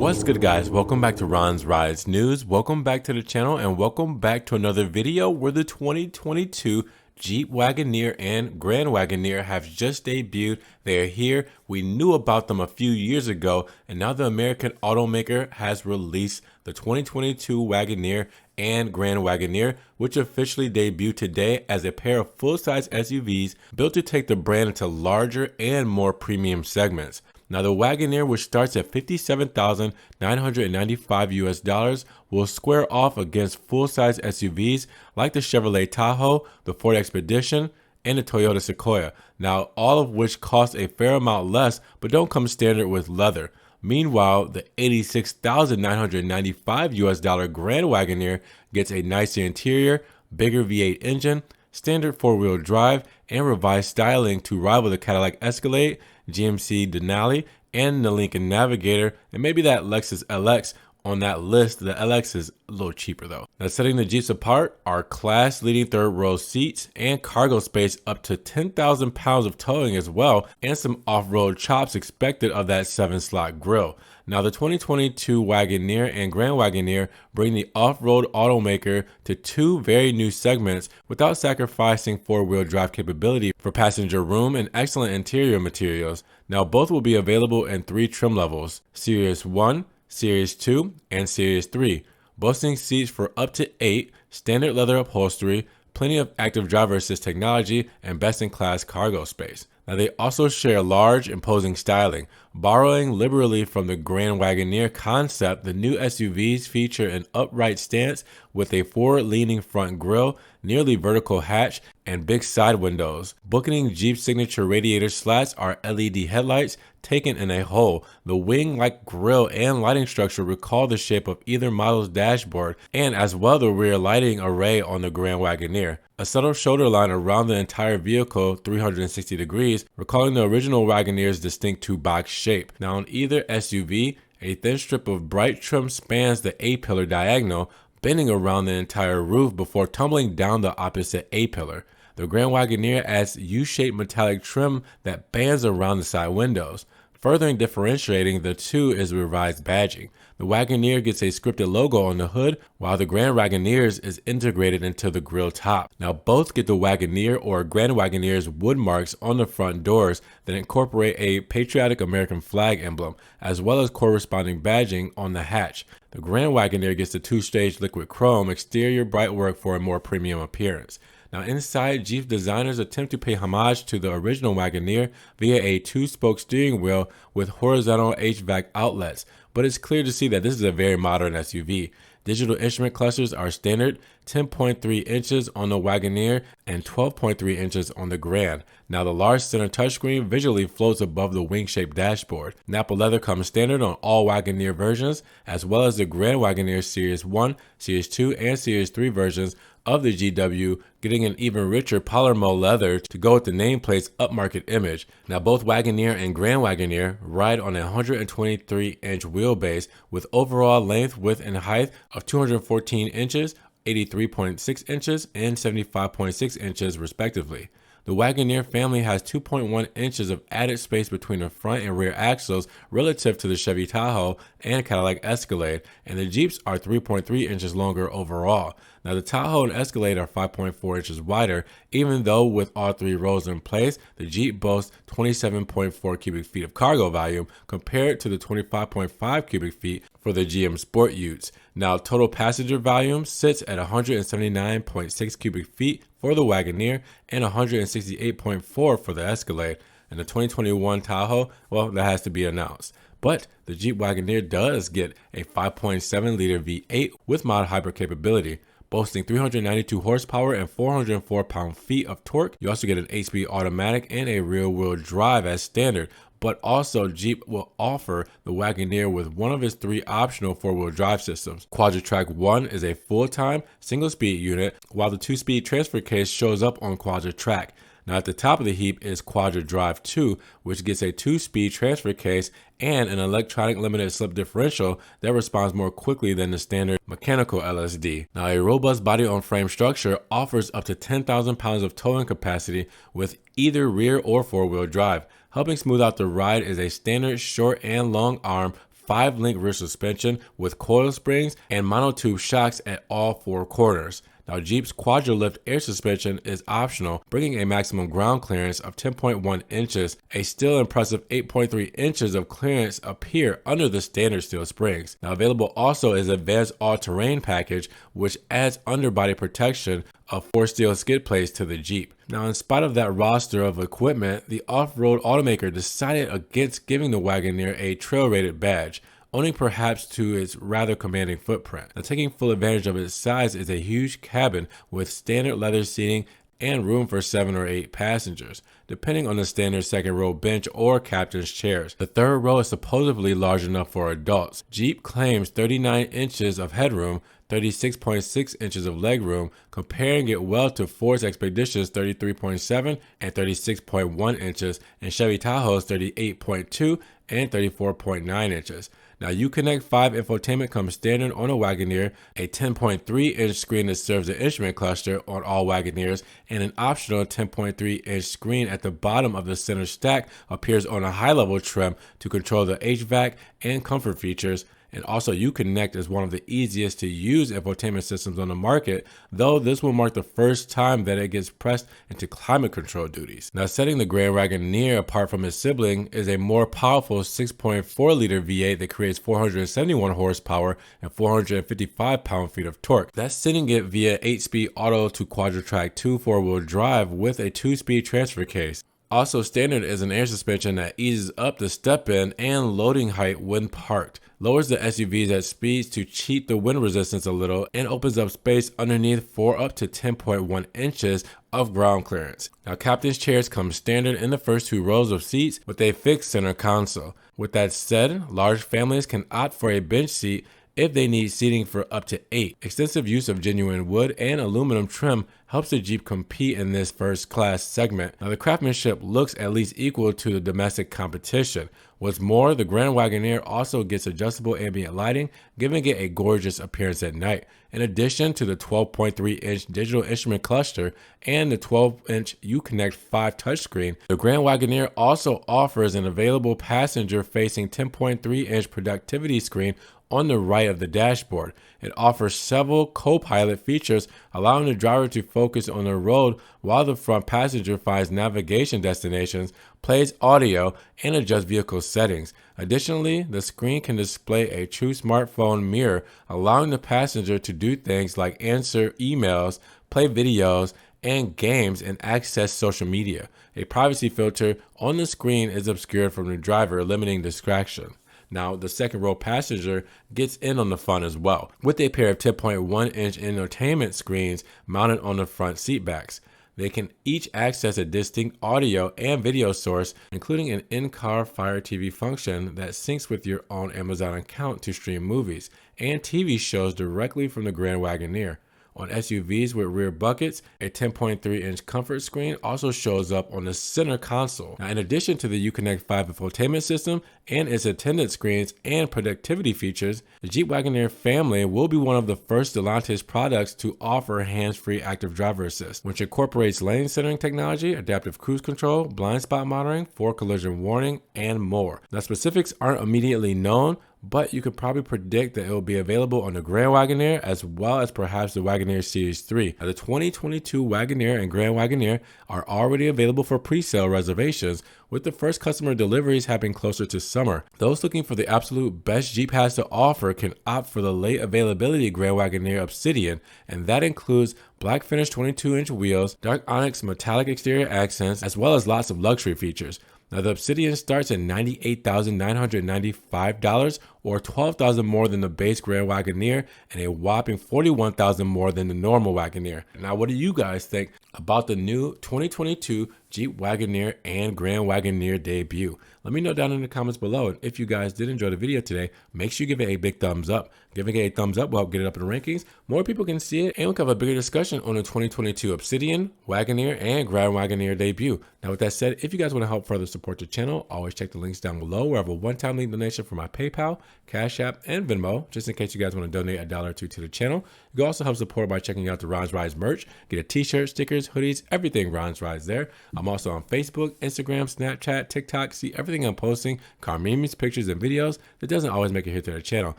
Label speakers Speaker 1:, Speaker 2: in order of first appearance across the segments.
Speaker 1: What's good, guys? Welcome back to Ron's Rides News. Welcome back to the channel and welcome back to another video where the 2022 Jeep Wagoneer and Grand Wagoneer have just debuted. They are here. We knew about them a few years ago, and now the American automaker has released the 2022 Wagoneer and Grand Wagoneer, which officially debuted today as a pair of full-size SUVs built to take the brand into larger and more premium segments. Now, the Wagoneer, which starts at $57,995 will square off against full-size SUVs like the Chevrolet Tahoe, the Ford Expedition, and the Toyota Sequoia. Now, all of which cost a fair amount less, but don't come standard with leather. Meanwhile, the $86,995 Grand Wagoneer gets a nicer interior, bigger V8 engine, standard four-wheel drive, and revised styling to rival the Cadillac Escalade, GMC Denali, and the Lincoln Navigator, and maybe that Lexus LX on that list. The LX is a little cheaper though. Now, setting the Jeeps apart are class-leading third-row seats and cargo space up to 10,000 pounds of towing as well, and some off-road chops expected of that 7-slot grille. Now, the 2022 Wagoneer and Grand Wagoneer bring the off-road automaker to two very new segments without sacrificing four-wheel drive capability for passenger room and excellent interior materials. Now, both will be available in 3 trim levels: Series 1, Series 2, and Series 3, boasting seats for up to 8, standard leather upholstery, plenty of active driver assist technology, and best-in-class cargo space. Now, they also share large, imposing styling. Borrowing liberally from the Grand Wagoneer concept, the new SUVs feature an upright stance with a forward-leaning front grille, nearly vertical hatch, and big side windows. Bookending Jeep's signature radiator slats are LED headlights taken in a hole. The wing-like grille and lighting structure recall the shape of either model's dashboard, and as well the rear lighting array on the Grand Wagoneer. A subtle shoulder line around the entire vehicle, 360 degrees, recalling the original Wagoneer's distinct two-box shape. Now, on either SUV, a thin strip of bright trim spans the A-pillar diagonal, bending around the entire roof before tumbling down the opposite A-pillar. The Grand Wagoneer adds U-shaped metallic trim that bands around the side windows. Further differentiating the two is revised badging. The Wagoneer gets a scripted logo on the hood, while the Grand Wagoneer's is integrated into the grille top. Now, both get the Wagoneer or Grand Wagoneer's wood marks on the front doors that incorporate a patriotic American flag emblem, as well as corresponding badging on the hatch. The Grand Wagoneer gets the 2-stage liquid chrome exterior bright work for a more premium appearance. Now, inside, Jeep designers attempt to pay homage to the original Wagoneer via a 2-spoke steering wheel with horizontal HVAC outlets, but it's clear to see that this is a very modern SUV. Digital instrument clusters are standard, 10.3 inches on the Wagoneer and 12.3 inches on the Grand. Now, the large center touchscreen visually floats above the wing-shaped dashboard. Nappa leather comes standard on all Wagoneer versions, as well as the Grand Wagoneer Series 1, Series 2, and Series 3 versions of the GW, getting an even richer Palermo leather to go with the nameplate's upmarket image. Now, both Wagoneer and Grand Wagoneer ride on a 123-inch wheelbase with overall length, width, and height of 214 inches, 83.6 inches, and 75.6 inches respectively. The Wagoneer family has 2.1 inches of added space between the front and rear axles relative to the Chevy Tahoe and Cadillac Escalade, and the Jeeps are 3.3 inches longer overall. Now, the Tahoe and Escalade are 5.4 inches wider, even though with all 3 rows in place, the Jeep boasts 27.4 cubic feet of cargo volume compared to the 25.5 cubic feet for the GM Sport Utes. Now, total passenger volume sits at 179.6 cubic feet for the Wagoneer and 168.4 for the Escalade. And the 2021 Tahoe, well, that has to be announced. But the Jeep Wagoneer does get a 5.7-liter V8 with mild hybrid capability, boasting 392 horsepower and 404 pound-feet of torque. You also get an 8-speed automatic and a rear-wheel drive as standard, but also Jeep will offer the Wagoneer with one of its 3 optional 4-wheel drive systems. Quadra-Trac 1 is a full-time, single-speed unit, while the 2-speed transfer case shows up on Quadra-Trac. Now, at the top of the heap is Quadra-Drive 2, which gets a 2-speed transfer case and an electronic limited slip differential that responds more quickly than the standard mechanical LSD. Now, a robust body-on-frame structure offers up to 10,000 pounds of towing capacity with either rear or 4-wheel drive. Helping smooth out the ride is a standard short and long arm 5-link rear suspension with coil springs and monotube shocks at all 4 corners. Now, Jeep's Quadra-Lift air suspension is optional, bringing a maximum ground clearance of 10.1 inches. A still impressive 8.3 inches of clearance appear under the standard steel springs. Now, available also is Advanced All-Terrain package, which adds underbody protection of 4 steel skid plates to the Jeep. Now, in spite of that roster of equipment, the off-road automaker decided against giving the Wagoneer a trail-rated badge, owing perhaps to its rather commanding footprint. Now, taking full advantage of its size is a huge cabin with standard leather seating and room for 7 or 8 passengers, depending on the standard second row bench or captain's chairs. The third row is supposedly large enough for adults. Jeep claims 39 inches of headroom, 36.6 inches of legroom, comparing it well to Ford's Expedition's 33.7 and 36.1 inches, and Chevy Tahoe's 38.2 and 34.9 inches. Now, Uconnect 5 infotainment comes standard on a Wagoneer, a 10.3-inch screen that serves the instrument cluster on all Wagoneers, and an optional 10.3-inch screen at the bottom of the center stack appears on a high-level trim to control the HVAC and comfort features. And also, Uconnect is one of the easiest to use infotainment systems on the market, though this will mark the first time that it gets pressed into climate control duties. Now, setting the Grand Wagoneer apart from its sibling is a more powerful 6.4-liter V8 that creates 471 horsepower and 455 pound-feet of torque. That's sending it via 8-speed auto to Quadra-Trac 2 4-wheel drive with a 2-speed transfer case. Also standard is an air suspension that eases up the step-in and loading height when parked, lowers the SUVs at speeds to cheat the wind resistance a little, and opens up space underneath for up to 10.1 inches of ground clearance. Now, captain's chairs come standard in the first 2 rows of seats with a fixed center console. With that said, large families can opt for a bench seat if they need seating for up to 8. Extensive use of genuine wood and aluminum trim helps the Jeep compete in this first-class segment. Now, the craftsmanship looks at least equal to the domestic competition. What's more, the Grand Wagoneer also gets adjustable ambient lighting, giving it a gorgeous appearance at night. In addition to the 12.3-inch digital instrument cluster and the 12-inch Uconnect 5 touchscreen, the Grand Wagoneer also offers an available passenger-facing 10.3-inch productivity screen on the right of the dashboard. It offers several co-pilot features, allowing the driver to focus on the road while the front passenger finds navigation destinations, plays audio, and adjusts vehicle settings. Additionally, the screen can display a true smartphone mirror, allowing the passenger to do things like answer emails, play videos and games, and access social media. A privacy filter on the screen is obscured from the driver, limiting distraction. Now, the second row passenger gets in on the fun as well, with a pair of 10.1-inch entertainment screens mounted on the front seat backs. They can each access a distinct audio and video source, including an in-car Fire TV function that syncs with your own Amazon account to stream movies and TV shows directly from the Grand Wagoneer. On SUVs with rear buckets, a 10.3-inch comfort screen also shows up on the center console. Now, in addition to the Uconnect 5 infotainment system and its attendant screens and productivity features, the Jeep Wagoneer family will be one of the first Stellantis products to offer hands-free active driver assist, which incorporates lane centering technology, adaptive cruise control, blind spot monitoring, forward collision warning, and more. Now, specifics aren't immediately known, but you could probably predict that it will be available on the Grand Wagoneer as well as perhaps the Wagoneer Series 3. Now, the 2022 Wagoneer and Grand Wagoneer are already available for pre-sale reservations, with the first customer deliveries happening closer to summer. Those looking for the absolute best Jeep has to offer can opt for the late availability Grand Wagoneer Obsidian, and that includes black finish 22-inch wheels, dark onyx metallic exterior accents, as well as lots of luxury features. Now, the Obsidian starts at $98,995 or $12,000 more than the base Grand Wagoneer and a whopping $41,000 more than the normal Wagoneer. Now, what do you guys think about the new 2022 Jeep Wagoneer and Grand Wagoneer debut? Let me know down in the comments below. And if you guys did enjoy the video today, make sure you give it a big thumbs up. Giving it a thumbs up will help get it up in the rankings. More people can see it, and we can have a bigger discussion on the 2022 Obsidian, Wagoneer, and Grand Wagoneer debut. Now, with that said, if you guys want to help further support the channel, always check the links down below where I have a one-time link donation for my PayPal, Cash App, and Venmo, just in case you guys want to donate $1 or $2 to the channel. You can also help support by checking out the Ron's Rides merch. Get a t-shirt, stickers, hoodies, everything Ron's Rides there. I'm also on Facebook, Instagram, Snapchat, TikTok. See everything I'm posting, car memes, pictures, and videos that doesn't always make it here to the channel.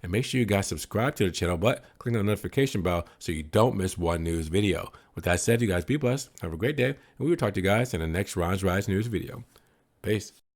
Speaker 1: And make sure you guys subscribe to the channel, but click on the notification bell so you don't miss one news video. With that said, you guys be blessed, have a great day, and we will talk to you guys in the next Ron's Rides news video. Peace.